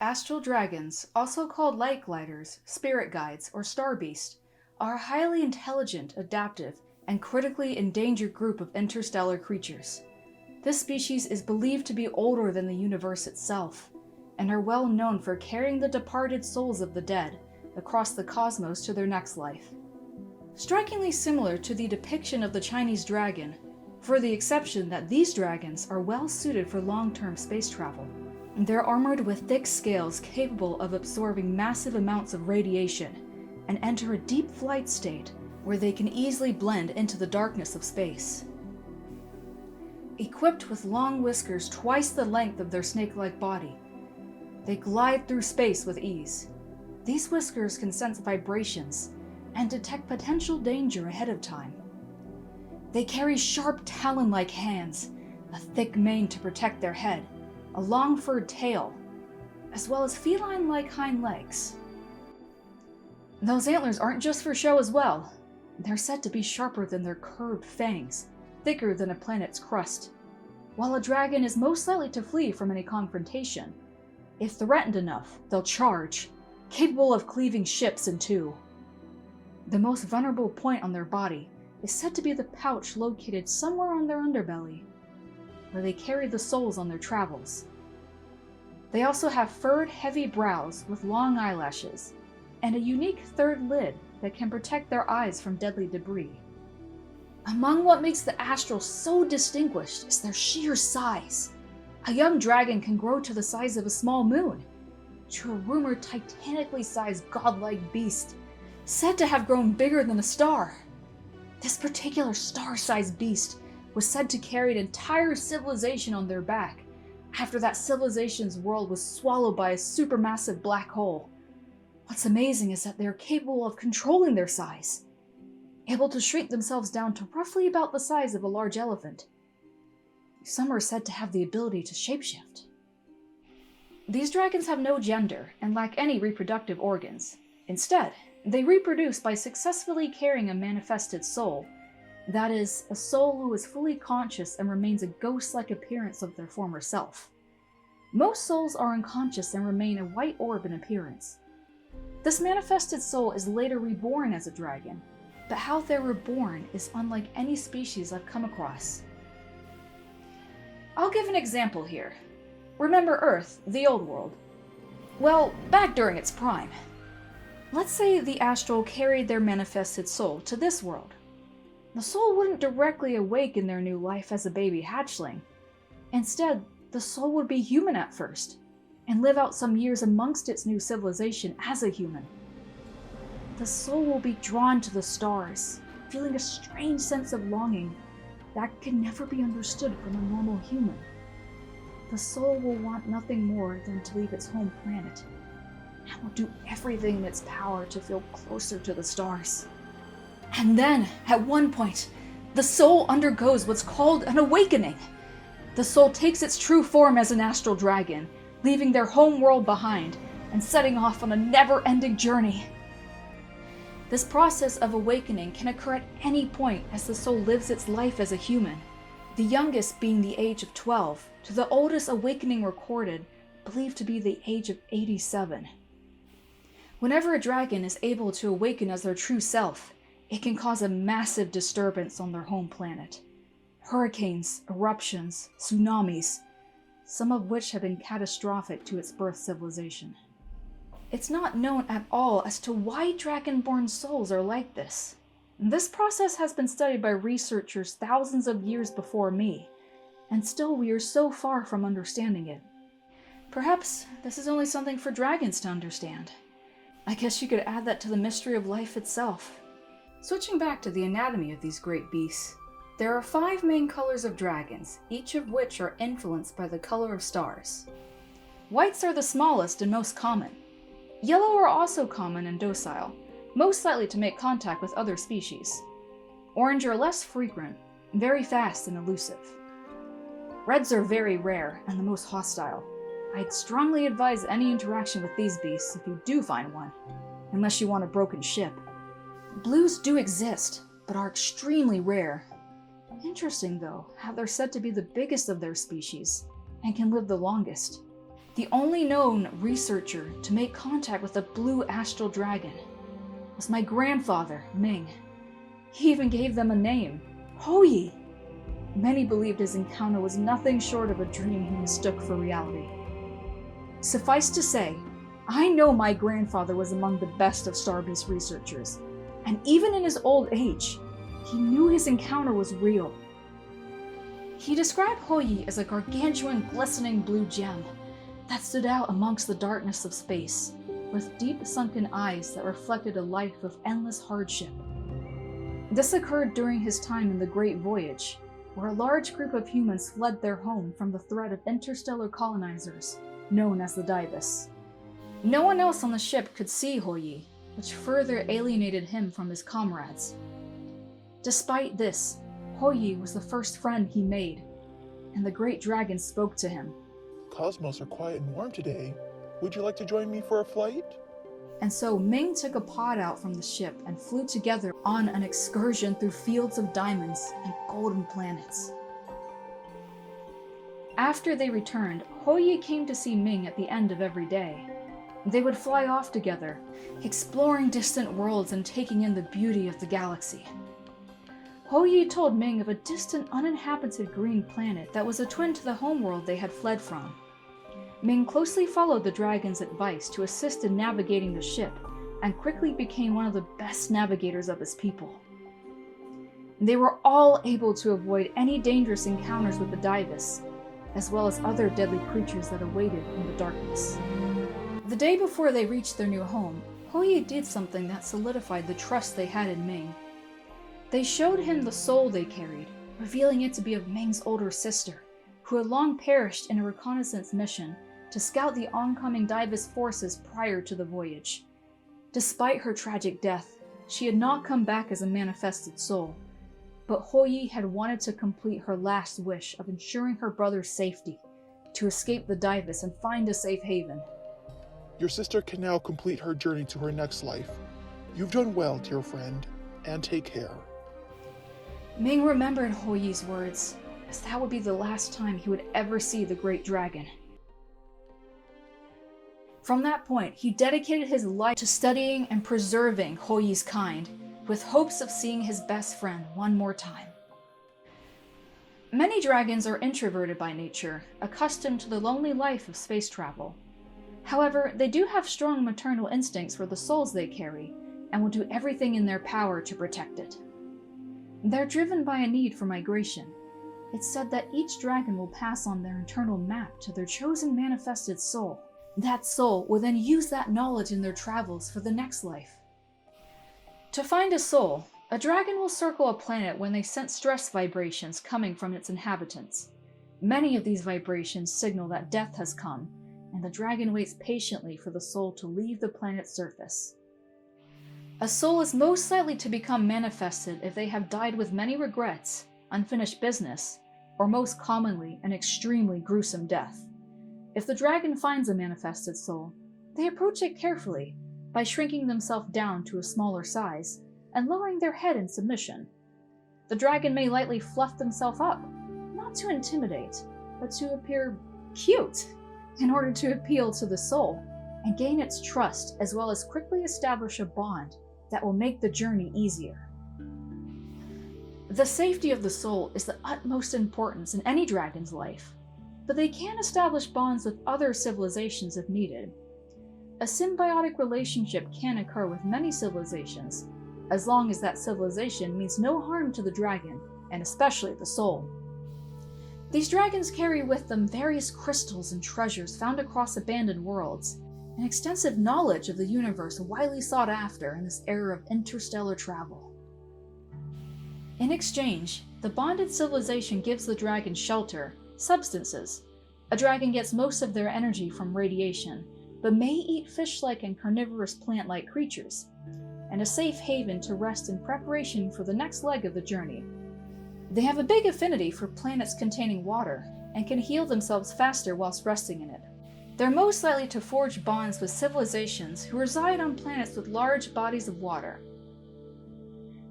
Astral dragons, also called light gliders, spirit guides, or star beasts, are a highly intelligent, adaptive, and critically endangered group of interstellar creatures. This species is believed to be older than the universe itself, and are well known for carrying the departed souls of the dead across the cosmos to their next life. Strikingly similar to the depiction of the Chinese dragon, for the exception that these dragons are well suited for long-term space travel. They're armored with thick scales capable of absorbing massive amounts of radiation and enter a deep flight state where they can easily blend into the darkness of space. Equipped with long whiskers twice the length of their snake-like body, they glide through space with ease. These whiskers can sense vibrations and detect potential danger ahead of time. They carry sharp talon-like hands, a thick mane to protect their head, a long furred tail, as well as feline-like hind legs. Those antlers aren't just for show as well. They're said to be sharper than their curved fangs, thicker than a planet's crust. While a dragon is most likely to flee from any confrontation, if threatened enough, they'll charge, capable of cleaving ships in two. The most vulnerable point on their body is said to be the pouch located somewhere on their underbelly, where they carry the souls on their travels. They also have furred, heavy brows with long eyelashes, and a unique third lid that can protect their eyes from deadly debris. Among what makes the Astral so distinguished is their sheer size. A young dragon can grow to the size of a small moon, to a rumored titanically sized godlike beast, said to have grown bigger than a star. This particular star-sized beast was said to carry an entire civilization on their back, after that civilization's world was swallowed by a supermassive black hole. What's amazing is that they're capable of controlling their size, able to shrink themselves down to roughly about the size of a large elephant. Some are said to have the ability to shapeshift. These dragons have no gender and lack any reproductive organs. Instead, they reproduce by successfully carrying a manifested soul. That is, a soul who is fully conscious and remains a ghost-like appearance of their former self. Most souls are unconscious and remain a white orb in appearance. This manifested soul is later reborn as a dragon, but how they're reborn is unlike any species I've come across. I'll give an example here. Remember Earth, the old world? Well, back during its prime. Let's say the Astral carried their manifested soul to this world. The soul wouldn't directly awake in their new life as a baby hatchling. Instead, the soul would be human at first, and live out some years amongst its new civilization as a human. The soul will be drawn to the stars, feeling a strange sense of longing that can never be understood from a normal human. The soul will want nothing more than to leave its home planet, and will do everything in its power to feel closer to the stars. And then, at one point, the soul undergoes what's called an awakening. The soul takes its true form as an astral dragon, leaving their home world behind and setting off on a never-ending journey. This process of awakening can occur at any point as the soul lives its life as a human, the youngest being the age of 12, to the oldest awakening recorded, believed to be the age of 87. Whenever a dragon is able to awaken as their true self, it can cause a massive disturbance on their home planet. Hurricanes, eruptions, tsunamis, some of which have been catastrophic to its birth civilization. It's not known at all as to why dragon-born souls are like this. This process has been studied by researchers thousands of years before me, and still we are so far from understanding it. Perhaps this is only something for dragons to understand. I guess you could add that to the mystery of life itself. Switching back to the anatomy of these great beasts, there are 5 main colors of dragons, each of which are influenced by the color of stars. Whites are the smallest and most common. Yellow are also common and docile, most likely to make contact with other species. Orange are less frequent, very fast and elusive. Reds are very rare and the most hostile. I'd strongly advise any interaction with these beasts if you do find one, unless you want a broken ship. Blues do exist, but are extremely rare. Interesting though, how they're said to be the biggest of their species, and can live the longest. The only known researcher to make contact with a blue astral dragon was my grandfather, Ming. He even gave them a name, Hoyi. Many believed his encounter was nothing short of a dream he mistook for reality. Suffice to say, I know my grandfather was among the best of Starbase researchers, and even in his old age, he knew his encounter was real. He described Hoyi as a gargantuan glistening blue gem that stood out amongst the darkness of space, with deep sunken eyes that reflected a life of endless hardship. This occurred during his time in the Great Voyage, where a large group of humans fled their home from the threat of interstellar colonizers, known as the Divus. No one else on the ship could see Hoyi, which further alienated him from his comrades. Despite this, Hoyi was the first friend he made, and the Great Dragon spoke to him. Cosmos are quiet and warm today. Would you like to join me for a flight? And so Ming took a pod out from the ship and flew together on an excursion through fields of diamonds and golden planets. After they returned, Hoyi came to see Ming at the end of every day. They would fly off together, exploring distant worlds and taking in the beauty of the galaxy. Hoyi told Ming of a distant uninhabited green planet that was a twin to the homeworld they had fled from. Ming closely followed the dragon's advice to assist in navigating the ship, and quickly became one of the best navigators of his people. They were all able to avoid any dangerous encounters with the Divus, as well as other deadly creatures that awaited in the darkness. The day before they reached their new home, Hoyi did something that solidified the trust they had in Ming. They showed him the soul they carried, revealing it to be of Ming's older sister, who had long perished in a reconnaissance mission to scout the oncoming Divus forces prior to the voyage. Despite her tragic death, she had not come back as a manifested soul, but Hoyi had wanted to complete her last wish of ensuring her brother's safety, to escape the Divus and find a safe haven. Your sister can now complete her journey to her next life. You've done well, dear friend, and take care. Ming remembered Hoyi's words, as that would be the last time he would ever see the Great Dragon. From that point, he dedicated his life to studying and preserving Hoyi's kind, with hopes of seeing his best friend one more time. Many dragons are introverted by nature, accustomed to the lonely life of space travel. However, they do have strong maternal instincts for the souls they carry, and will do everything in their power to protect it. They're driven by a need for migration. It's said that each dragon will pass on their internal map to their chosen manifested soul. That soul will then use that knowledge in their travels for the next life. To find a soul, a dragon will circle a planet when they sense stress vibrations coming from its inhabitants. Many of these vibrations signal that death has come, and the dragon waits patiently for the soul to leave the planet's surface. A soul is most likely to become manifested if they have died with many regrets, unfinished business, or most commonly, an extremely gruesome death. If the dragon finds a manifested soul, they approach it carefully by shrinking themselves down to a smaller size and lowering their head in submission. The dragon may lightly fluff themselves up, not to intimidate, but to appear cute, in order to appeal to the soul and gain its trust, as well as quickly establish a bond that will make the journey easier. The safety of the soul is the utmost importance in any dragon's life, but they can establish bonds with other civilizations if needed. A symbiotic relationship can occur with many civilizations, as long as that civilization means no harm to the dragon, and especially the soul. These dragons carry with them various crystals and treasures found across abandoned worlds, an extensive knowledge of the universe widely sought after in this era of interstellar travel. In exchange, the bonded civilization gives the dragon shelter, substances. A dragon gets most of their energy from radiation, but may eat fish-like and carnivorous plant-like creatures, and a safe haven to rest in preparation for the next leg of the journey. They have a big affinity for planets containing water, and can heal themselves faster whilst resting in it. They're most likely to forge bonds with civilizations who reside on planets with large bodies of water.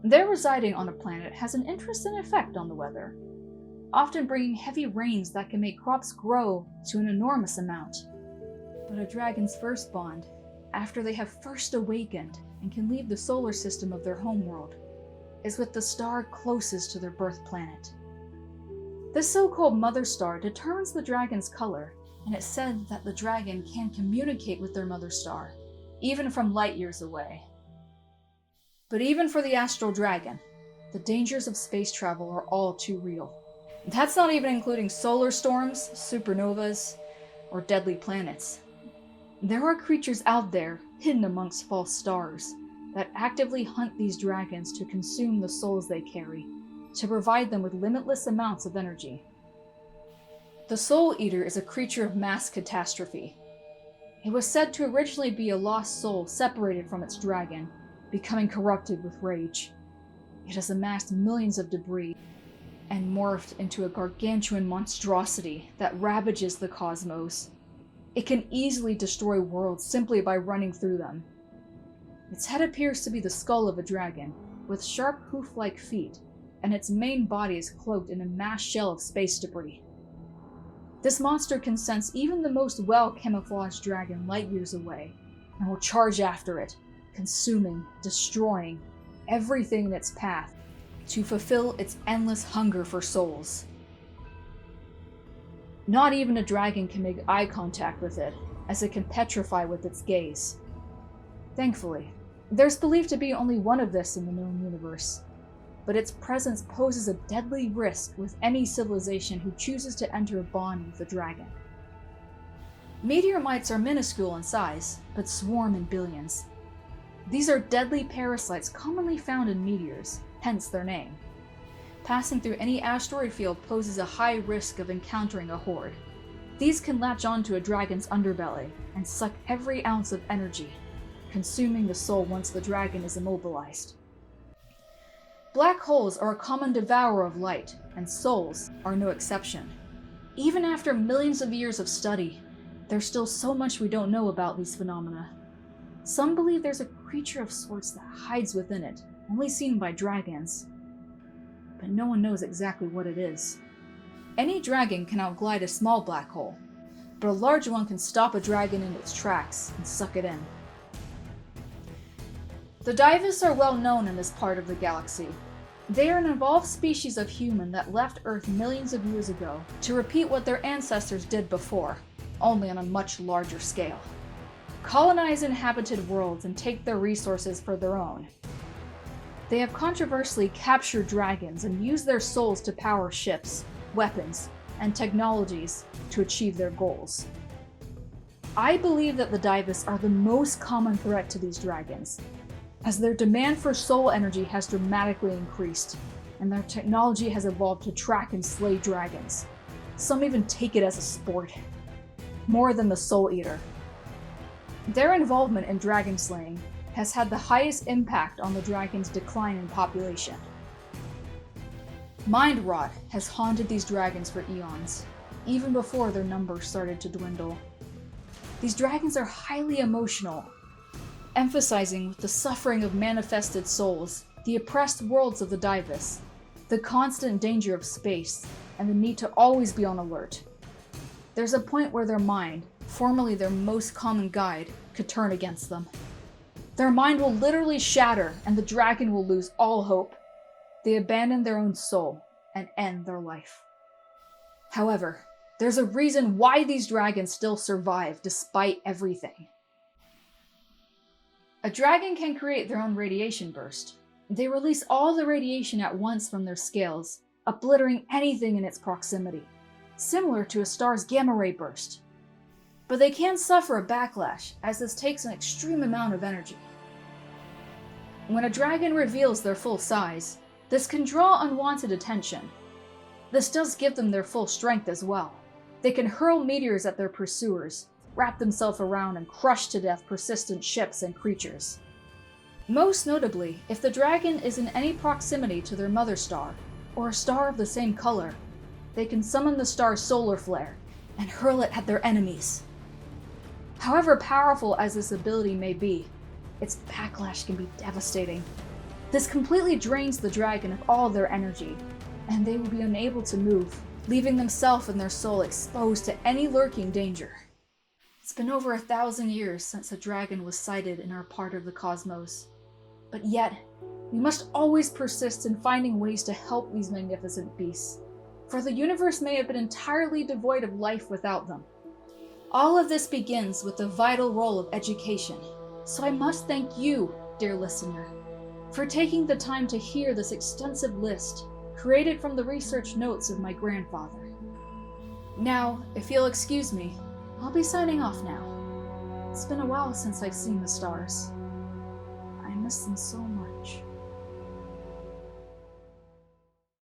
Their residing on a planet has an interesting effect on the weather, often bringing heavy rains that can make crops grow to an enormous amount. But a dragon's first bond, after they have first awakened and can leave the solar system of their homeworld, is with the star closest to their birth planet. This so-called mother star determines the dragon's color, and it's said that the dragon can communicate with their mother star, even from light years away. But even for the Astral Dragon, the dangers of space travel are all too real. That's not even including solar storms, supernovas, or deadly planets. There are creatures out there, hidden amongst false stars, that actively hunt these dragons to consume the souls they carry, to provide them with limitless amounts of energy. The Soul Eater is a creature of mass catastrophe. It was said to originally be a lost soul separated from its dragon, becoming corrupted with rage. It has amassed millions of debris and morphed into a gargantuan monstrosity that ravages the cosmos. It can easily destroy worlds simply by running through them. Its head appears to be the skull of a dragon, with sharp hoof-like feet, and its main body is cloaked in a mass shell of space debris. This monster can sense even the most well-camouflaged dragon light years away, and will charge after it, consuming, destroying everything in its path to fulfill its endless hunger for souls. Not even a dragon can make eye contact with it, as it can petrify with its gaze. Thankfully, there's believed to be only one of this in the known universe, but its presence poses a deadly risk with any civilization who chooses to enter a bond with the dragon. Meteor mites are minuscule in size, but swarm in billions. These are deadly parasites commonly found in meteors, hence their name. Passing through any asteroid field poses a high risk of encountering a horde. These can latch onto a dragon's underbelly and suck every ounce of energy, consuming the soul once the dragon is immobilized. Black holes are a common devourer of light, and souls are no exception. Even after millions of years of study, there's still so much we don't know about these phenomena. Some believe there's a creature of sorts that hides within it, only seen by dragons. But no one knows exactly what it is. Any dragon can outglide a small black hole, but a large one can stop a dragon in its tracks and suck it in. The Divus are well known in this part of the galaxy. They are an evolved species of human that left Earth millions of years ago to repeat what their ancestors did before, only on a much larger scale. Colonize inhabited worlds and take their resources for their own. They have controversially captured dragons and used their souls to power ships, weapons, and technologies to achieve their goals. I believe that the Divus are the most common threat to these dragons, as their demand for soul energy has dramatically increased, and their technology has evolved to track and slay dragons. Some even take it as a sport, more than the Soul Eater. Their involvement in dragon slaying has had the highest impact on the dragon's decline in population. Mind rot has haunted these dragons for eons, even before their numbers started to dwindle. These dragons are highly emotional, emphasizing with the suffering of manifested souls, the oppressed worlds of the Divus, the constant danger of space, and the need to always be on alert. There's a point where their mind, formerly their most common guide, could turn against them. Their mind will literally shatter, and the dragon will lose all hope. They abandon their own soul and end their life. However, there's a reason why these dragons still survive despite everything. A dragon can create their own radiation burst. They release all the radiation at once from their scales, obliterating anything in its proximity, similar to a star's gamma ray burst. But they can suffer a backlash, as this takes an extreme amount of energy. When a dragon reveals their full size, this can draw unwanted attention. This does give them their full strength as well. They can hurl meteors at their pursuers, wrap themselves around and crush to death persistent ships and creatures. Most notably, if the dragon is in any proximity to their mother star, or a star of the same color, they can summon the star's solar flare and hurl it at their enemies. However powerful as this ability may be, its backlash can be devastating. This completely drains the dragon of all their energy, and they will be unable to move, leaving themselves and their soul exposed to any lurking danger. It's been over 1,000 years since a dragon was sighted in our part of the cosmos. But yet, we must always persist in finding ways to help these magnificent beasts, for the universe may have been entirely devoid of life without them. All of this begins with the vital role of education, so I must thank you, dear listener, for taking the time to hear this extensive list created from the research notes of my grandfather. Now, if you'll excuse me, I'll be signing off now. It's been a while since I've seen the stars. I miss them so much.